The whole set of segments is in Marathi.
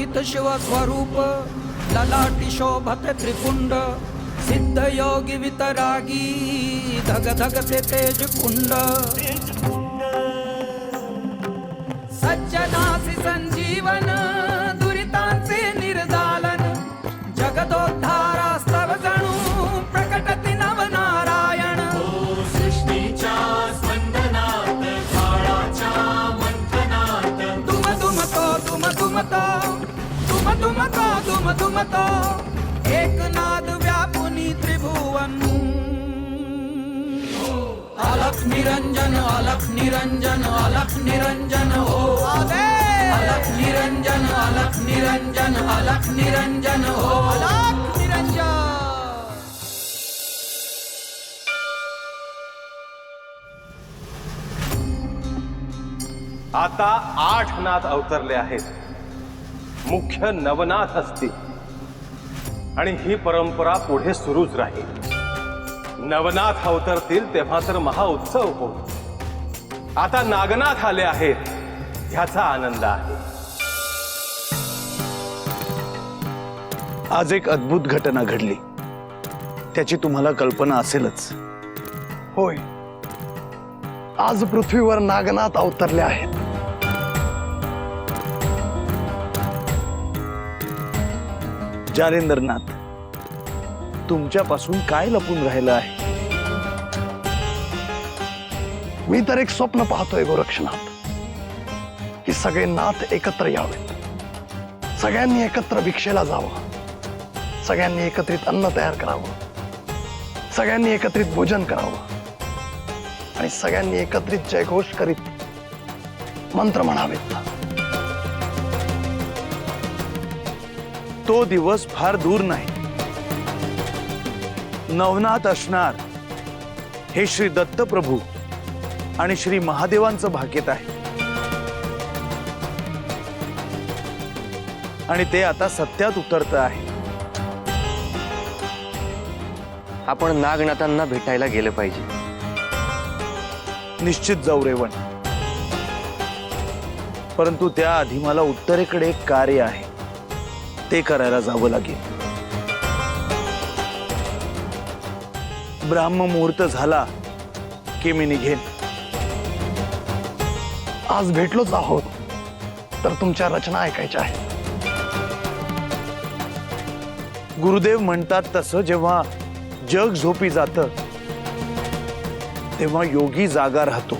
शोभित शिव स्वरूप ललाटी शोभते त्रिपुंड सिद्ध योगी वितरागी धग धग से तेज कुंड सज्जनासी संजीवन दुरितांचे निर्दालन जगदोद्धारास्तव जणू प्रकटति नवनारायण सृष्टीच्या स्पंदनात काळाच्या मंथनात दुम दुमतो दुम दुमतो दुम दुमतो दुम दुमतो एक नाद व्यापुनी त्रिभुवन अलख निरंजन अलख निरंजन अलख निरंजन हो अलख निरंजन अलख निरंजन अलख निरंजन हो अलख निरंजन। आता 8 नाथ अवतरले आहेत, मुख्य नवनाथ असतील आणि ही परंपरा पुढे सुरूच राहील। नवनाथ अवतरतील तेव्हा तर महाउत्सव होईल। आता नागनाथ आले आहेत, ह्याचा आनंद आहे। आज एक अद्भुत घटना घडली, त्याची तुम्हाला कल्पना असेलच। होय, आज पृथ्वीवर नागनाथ अवतरले आहेत। जालेंद्रनाथ, तुमच्यापासून काय लपून राहिलं आहे? मी तर एक स्वप्न पाहतोय गोरक्षनाथ, की सगळे नाथ एकत्र यावेत, सगळ्यांनी एकत्र भिक्षेला जावं, सगळ्यांनी एकत्रित अन्न तयार करावं, सगळ्यांनी एकत्रित भोजन करावं आणि सगळ्यांनी एकत्रित जयघोष करीत मंत्र म्हणावेत। तो दिवस फार दूर नाही। नवनाथ असणार हे श्री दत्तप्रभू आणि श्री महादेवांचं भाग्यत आहे आणि ते आता सत्यात उतरत आहे। आपण नागनाथांना भेटायला गेलं पाहिजे। निश्चित जाऊ रेवण, परंतु त्याआधी मला उत्तरेकडे एक कार्य आहे, ते करायला जावं लागेल। ब्राह्म मुहूर्त झाला की मी निघेन। आज भेटलोच आहोत तर तुमच्या रचना ऐकायच्या आहेत। गुरुदेव म्हणतात तसं जेव्हा जग झोपी जातं तेव्हा योगी जागा राहतो।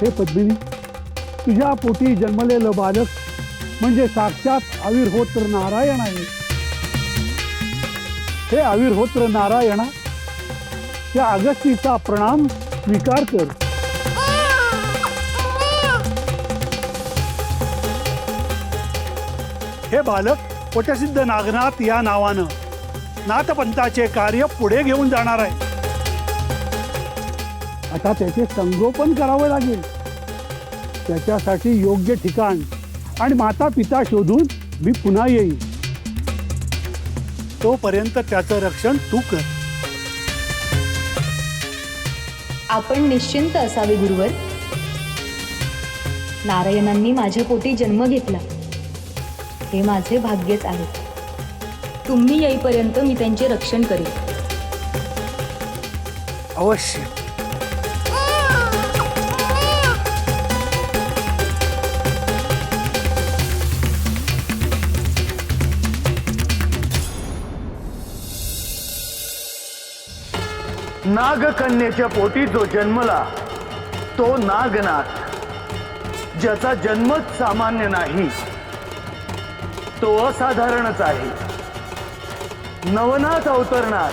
हे पद्मिनी, तुझ्या पोटी जन्मलेलं बालक म्हणजे साक्षात आविर्होत्र नारायण आहे। हे आविर्होत्र नारायणा, त्या अगस्तीचा प्रणाम स्वीकार कर। हे बालक पोटसिद्ध नागनाथ या नावानं नाथपंथाचे कार्य पुढे घेऊन जाणार आहे। आता त्याचे संगोपन करावे लागेल। त्याच्यासाठी योग्य ठिकाण आणि माता पिता शोधून मी पुन्हा येईन। तोपर्यंत त्याचं रक्षण तू कर। आपण निश्चिंत असावे गुरुवर। नारायणांनी माझ्या पोटी जन्म घेतला, हे माझे भाग्यच आहे। तुम्ही येईपर्यंत मी त्यांचे रक्षण करेन। अवश्य। नागकन्येच्या पोटी जो जन्मला तो नागनाथ, ज्याचा जन्मच सामान्य नाही, तो असाधारणच आहे। नवनाथ अवतरणार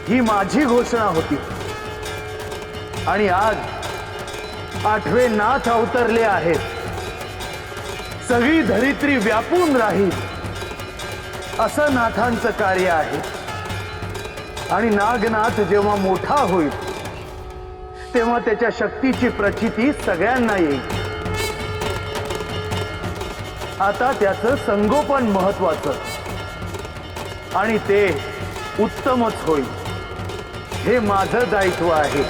ही माझी घोषणा होती आणि आज 8वे नाथ अवतरले आहेत. सगळी धरित्री व्यापून राहील असं नाथांचं कार्य आहे. आणि नागनाथ जेव्हा मोठा होईल तेव्हा त्याच्या शक्तीची प्रचिती सगळ्यांना येईल. आता त्याचं संगोपन महत्वाचं आणि ते उत्तमच होईल. हे माझं दायित्व आहे.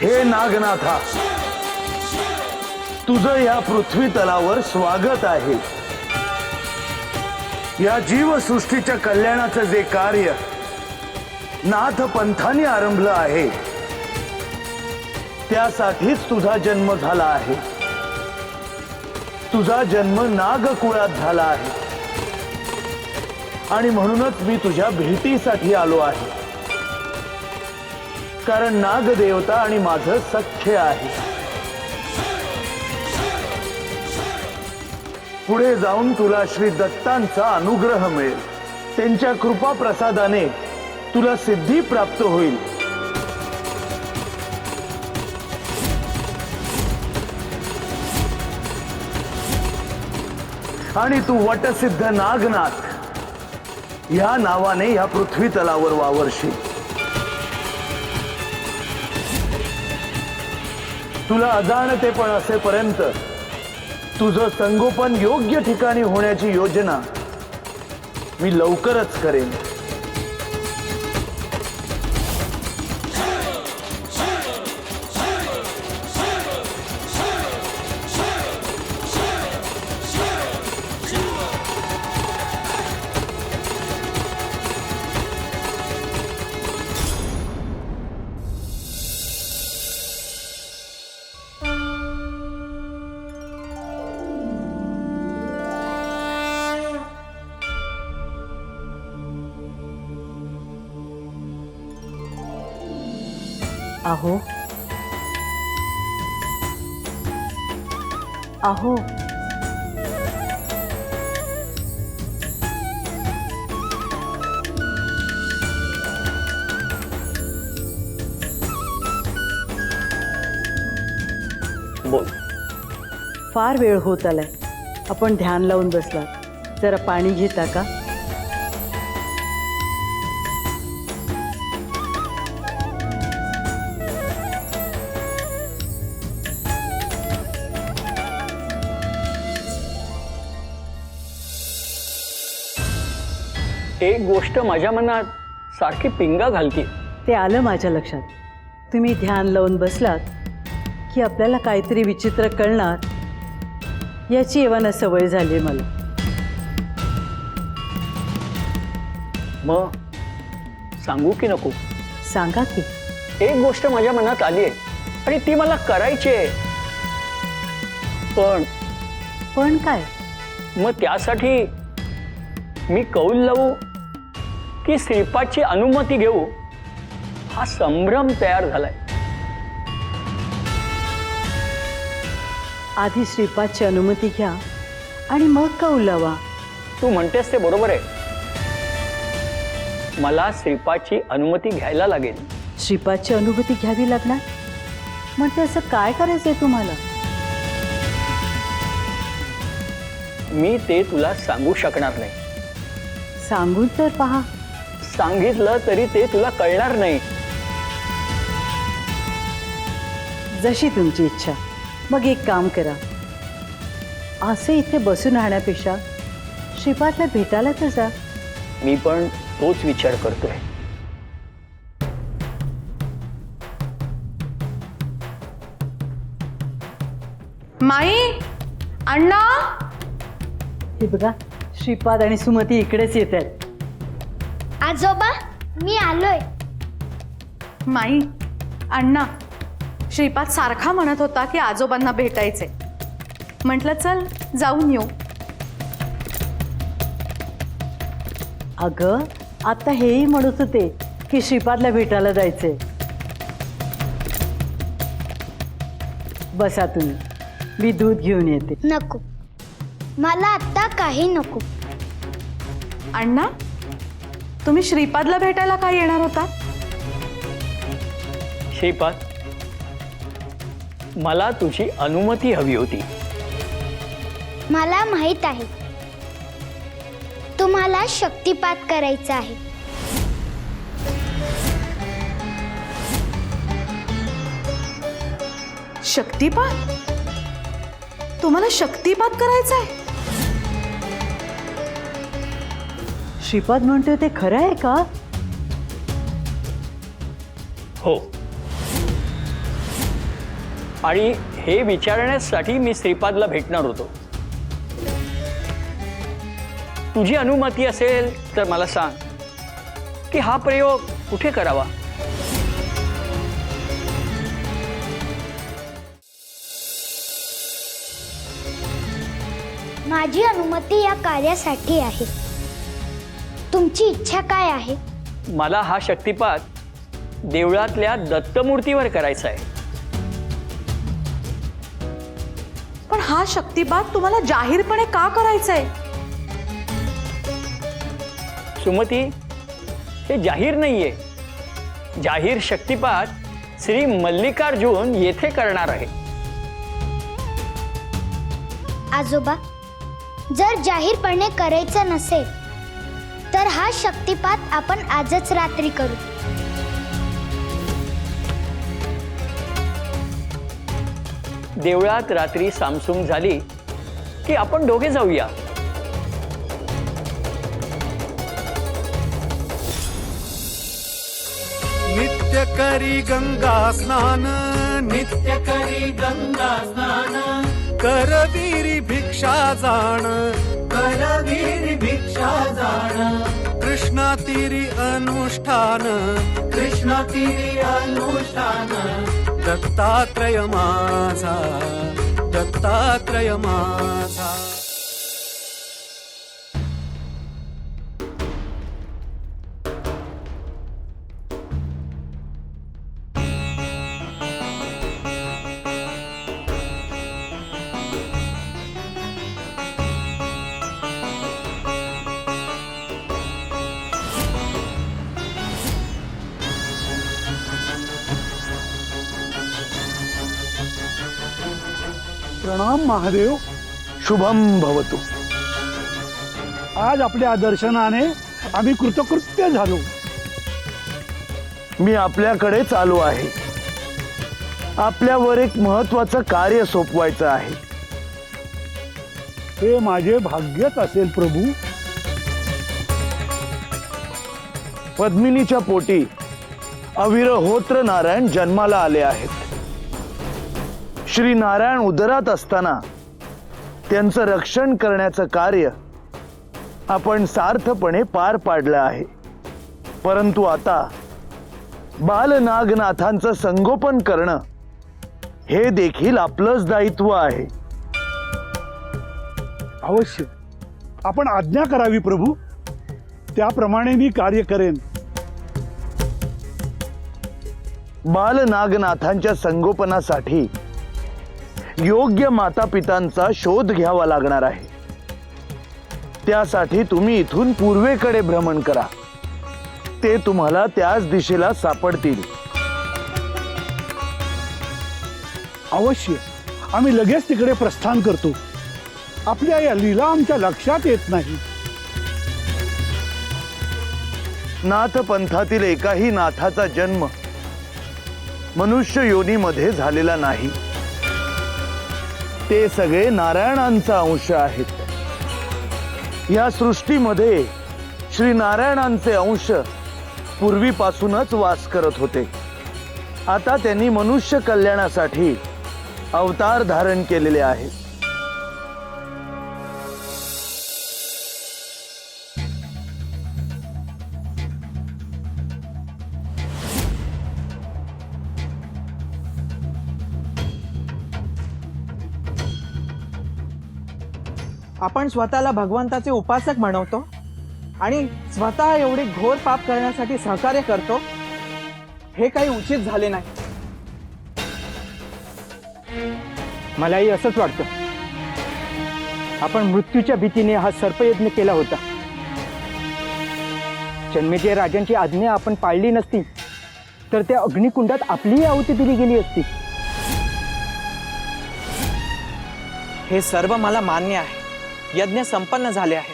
हे नागनाथा, तुझं या पृथ्वी तलावर स्वागत आहे. या जीवसृष्टीच्या कल्याणाचं जे कार्य नाथ पंथाने आरंभलं आहे त्यासाठीच तुझा जन्म झाला आहे. तुझा जन्म नागकुळात झाला आहे आणि म्हणूनच मी तुझ्या भेटीसाठी आलो आहे. कारण नागदेवता आणि माझं सख्य आहे. पुढे जाऊन तुला श्री दत्तांचा अनुग्रह मिळेल. त्यांच्या कृपा प्रसादाने तुला सिद्धी प्राप्त होईल. आणि तू वटसिद्ध नागनाथ या नावाने या पृथ्वी तलावर वावरशील. तुला अजाणतेपण असेपर्यंत तुझं संगोपन योग्य ठिकाणी होण्याची योजना मी लवकरच करेन. अहो अहो बोल. फार वेळ होत आलाय. आपण ध्यान लावून बसलात. जरा पाणी घेता का? एक गोष्ट माझ्या मनात सारखी पिंगा घालते. ते आलं माझ्या लक्षात. तुम्ही ध्यान लावून बसलात की आपल्याला काहीतरी विचित्र कळणार याची एव्हाना सवय झाली मला. मग सांगू की नको? सांगा की. एक गोष्ट माझ्या मनात आली आहे आणि ती मला करायची आहे. पण काय? मग त्यासाठी मी कौल लावू की श्रीपादची अनुमती घेऊ हा संभ्रम तयार झालाय. आधी श्रीपादची अनुमती घ्या आणि मग कौल लावा. तू म्हणतेस ते बरोबर आहे. मला श्रीपादची अनुमती घ्यायला लागेल. श्रीपादची अनुमती घ्यावी लागणार? म्हणजे असं काय करायचंय तुम्हाला? मी ते तुला सांगू शकणार नाही. सांगून तर पहा. सांगितलं तरी ते तुला कळणार नाही. जशी तुमची इच्छा. मग एक काम करा, असे इथे बसून राहण्यापेक्षा श्रीपादला भेटायला तर जा. मी पण तोच विचार करतोय. माई, अण्णा. हे बघा, श्रीपाद आणि सुमती इकडेच येत आहेत. आजोबा मी आलोय. माई, अण्णा, श्रीपाद सारखा म्हणत होता की आजोबांना भेटायचे. म्हटलं चल जाऊन येऊ. अगं आता हेही म्हणत होते की श्रीपादला भेटायला जायचंय. बसा तुम्ही, मी दूध घेऊन येते. नको, मला आता काही नको. अण्णा, तुम्ही श्रीपादला भेटायला काय येणार होता? श्रीपाद, मला तुझी अनुमती हवी होती. मला माहित आहे तुम्हाला शक्तिपात करायचा आहे. शक्तिपात? तुम्हाला शक्तिपात करायचा आहे? श्रीपाद म्हणतोय ते खरं आहे का? हो, आणि हे विचारण्यासाठी मी श्रीपादला भेटणार होतो. तुझी अनुमती असेल तर मला सांग की हा प्रयोग कुठे करावा. माझी अनुमती या कार्यासाठी आहे. तुमची इच्छा काय आहे? मला हा शक्तिपात देवळातल्या दत्तमूर्तीवर करायचा आहे. पण हा शक्तिपात तुम्हाला जाहीरपणे का करायचा आहे? सुमती, हे जाहीर नाहीये. जाहीर शक्तिपात श्री मल्लिकार्जुन येथे करणार आहे. आजोबा, जर जाहीरपणे करायचं नसेल तर हा शक्तिपात आपण आजच रात्री करू. देवळात रात्री सामसूम झाली की आपण दोघे जाऊया. नित्य करी गंगा स्नान, नित्य करी गंगा स्नान, करवीरी भिक्षा जाण, करवीरी भिक्षा जाण, कृष्णा तीरी अनुष्ठान, कृष्णा तीरी अनुष्ठान, दत्तात्रय माझा, दत्तात्रय माझा. प्रणाम महादेव. शुभम भवतु. आज आपल्या दर्शनाने आम्ही कृतकृत्य झालो. मी आपल्याकडेच आलो आहे. आपल्यावर एक महत्वाचं कार्य सोपवायचं आहे. हे माझे भाग्यच असेल प्रभू. पद्मिनीच्या पोटी अविरहोत्र नारायण जन्माला आले आहेत. श्री नारायण उदरात असताना त्यांचं रक्षण करण्याचं कार्य आपण सार्थपणे पार पाडलं आहे. परंतु आता बालनागनाथांचं संगोपन करणं हे देखील आपलंच दायित्व आहे. अवश्य आपण आज्ञा करावी प्रभू. त्याप्रमाणे मी कार्य करेन. बालनागनाथांच्या संगोपनासाठी योग्य माता पितांचा शोध घ्यावा लागणार आहे. त्यासाठी तुम्ही इथून पूर्वेकडे भ्रमण करा. ते तुम्हाला त्याच दिशेला सापडतील. अवश्य आम्ही लगेच तिकडे प्रस्थान करतो. आपल्या या लीला आमच्या लक्षात येत नाही. नाथ पंथातील एकाही नाथाचा जन्म मनुष्य योनीमध्ये झालेला नाही. ते सगळे नारायणांचा अंश आहेत. या सृष्टीमध्ये श्री नारायणांचे अंश पूर्वीपासूनच वास करत होते. आता त्यांनी मनुष्य कल्याणासाठी अवतार धारण केलेले आहेत. आपण स्वतःला भगवंताचे उपासक म्हणवतो आणि स्वतः एवढे घोर पाप करण्यासाठी सहकार्य करतो, हे काही उचित झाले नाही. मलाही असंच वाटतं. आपण मृत्यूच्या भीतीने हा सर्पयज्ञ केला होता. जन्मेजय राजांची आज्ञा आपण पाळली नसती तर त्या अग्निकुंडात आपलीही आहुती दिली गेली असती. हे सर्व मला मान्य आहे. यज्ञ संपन्न झाले आहे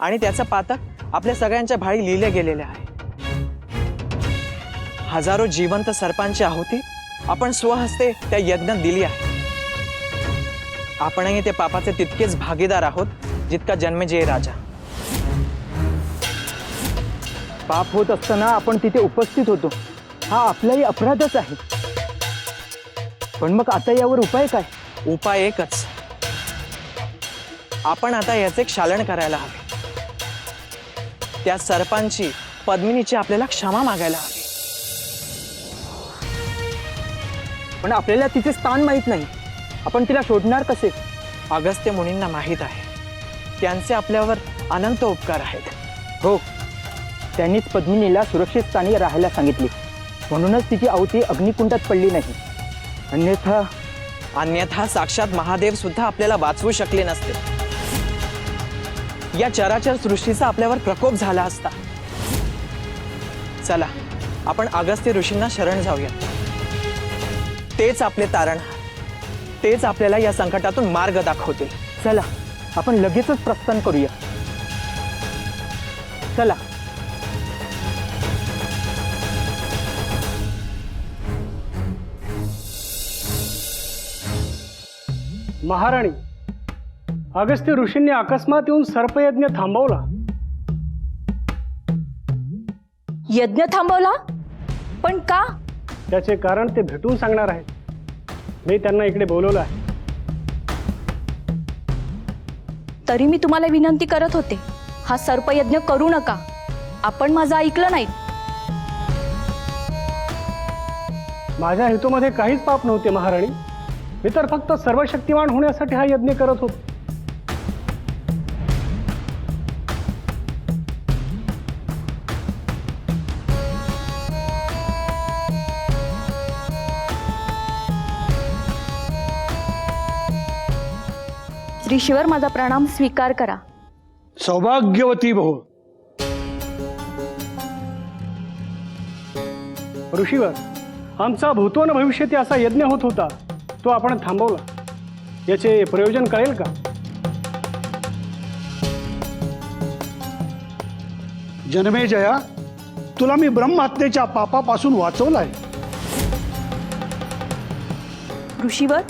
आणि त्याचं पातक आपल्या सगळ्यांच्या भाळी लिहिले गेलेले आहे. हजारो जिवंत सर्पांची आहुती आपण स्वहस्ते त्या यज्ञात दिली आहे. आपणही ते पापाचे तितकेच भागीदार आहोत जितका जन्मेजय राजा. पाप होत असताना आपण तिथे उपस्थित होतो, हा आपलाही अपराधच आहे. पण मग आता यावर उपाय काय? उपाय एकच. आपण आता याचे क्षालन करायला हवे. त्या सर्पांची, पद्मिनीची आपल्याला क्षमा मागायला हवी. पण आपल्याला तिचे स्थान माहीत नाही. आपण तिला शोधणार कसे? अगस्त्य मुनींना माहीत आहे. त्यांचे आपल्यावर अनंत उपकार आहेत. हो, त्यांनीच पद्मिनीला सुरक्षित स्थानी राहायला सांगितले, म्हणूनच तिची आहुती अग्निकुंडात पडली नाही. अन्यथा साक्षात महादेव सुद्धा आपल्याला वाचवू शकले नसते. या चराचर सृष्टीचा आपल्यावर प्रकोप झाला असता. चला, आपण अगस्त्य ऋषींना शरण जाऊया. तेच आपले तारणहार, तेच आपल्याला या संकटातून मार्ग दाखवतील. चला, आपण लगेचच प्रस्थान करूया. चला. महाराणी, अगस्त्य ऋषींनी अकस्मात येऊन सर्पयज्ञ थांबवला. यज्ञ थांबवला? पण का? त्याचे कारण ते भेटून सांगणार आहेत. मी त्यांना इकडे बोलवलं आहे. तरी मी तुम्हाला विनंती करत होते, हा सर्पयज्ञ करू नका. आपण माझं ऐकलं नाही. माझ्या हेतूमध्ये काहीच पाप नव्हते महाराणी. मी तर फक्त सर्वशक्तिवान होण्यासाठी हा यज्ञ करत होतो. ऋषीवर माझा प्रणाम स्वीकार करा. सौभाग्यवती भव. ऋषीवर, आमचा भूतोन भविष्यती असा यज्ञ होत होता, तो आपण थांबवला. याचे प्रयोजन कळेल का? जन्मेजया, तुला मी ब्रह्महत्येच्या पापापासून वाचवलाय. ऋषीवर,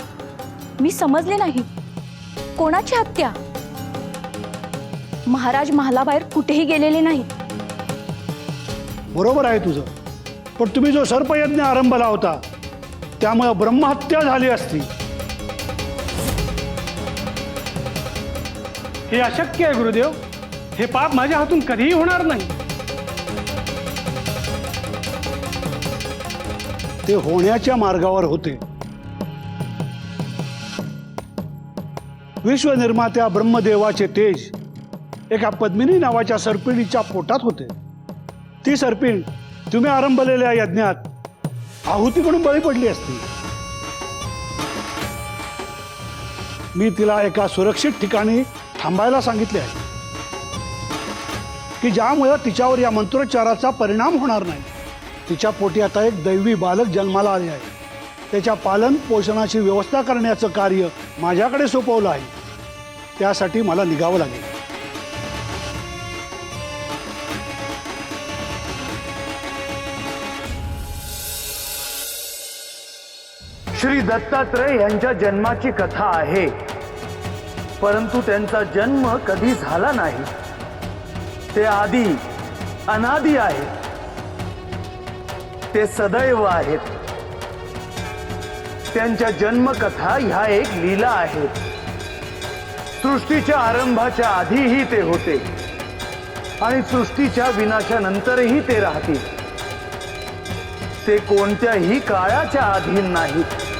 मी समजले नाही. कोणाची हत्या? महाराज महालाबाहेर कुठेही गेलेले नाहीत. बरोबर आहे तुझं, पण तुम्ही जो सर्पयज्ञ आरंभला होता त्यामुळे ब्रह्महत्या झाली असती. हे अशक्य आहे गुरुदेव. हे पाप माझ्या हातून कधीही होणार नाही. ते होण्याच्या मार्गावर होते. विश्वनिर्मात्या ब्रह्मदेवाचे तेज एका पद्मिनी नावाच्या सर्पिणीच्या पोटात होते. ती सर्पिण तुम्ही आरंभलेल्या यज्ञात आहुती म्हणून बळी पडली असती. मी तिला एका सुरक्षित ठिकाणी थांबायला सांगितले आहे की ज्यामुळे तिच्यावर या मंत्रोच्चाराचा परिणाम होणार नाही. तिच्या पोटी आता एक दैवी बालक जन्माला आले आहे. त्याच्या पालन पोषणाची व्यवस्था करण्याचं कार्य माझ्याकडे सोपवलं आहे. त्यासाठी मला निघावं लागेल. श्री दत्तात्रय यांच्या जन्माची कथा आहे, परंतु त्यांचा जन्म कधी झाला नाही. ते आदी अनादी आहेत. ते सदैव आहेत. त्यांच्या जन्मकथा ह्या एक लीला आहेत. सृष्टीच्या आरंभाच्या आधीही ते होते आणि सृष्टीच्या विनाशानंतरही ते राहतील. ते कोणत्याही काळाच्या अधीन नाहीत.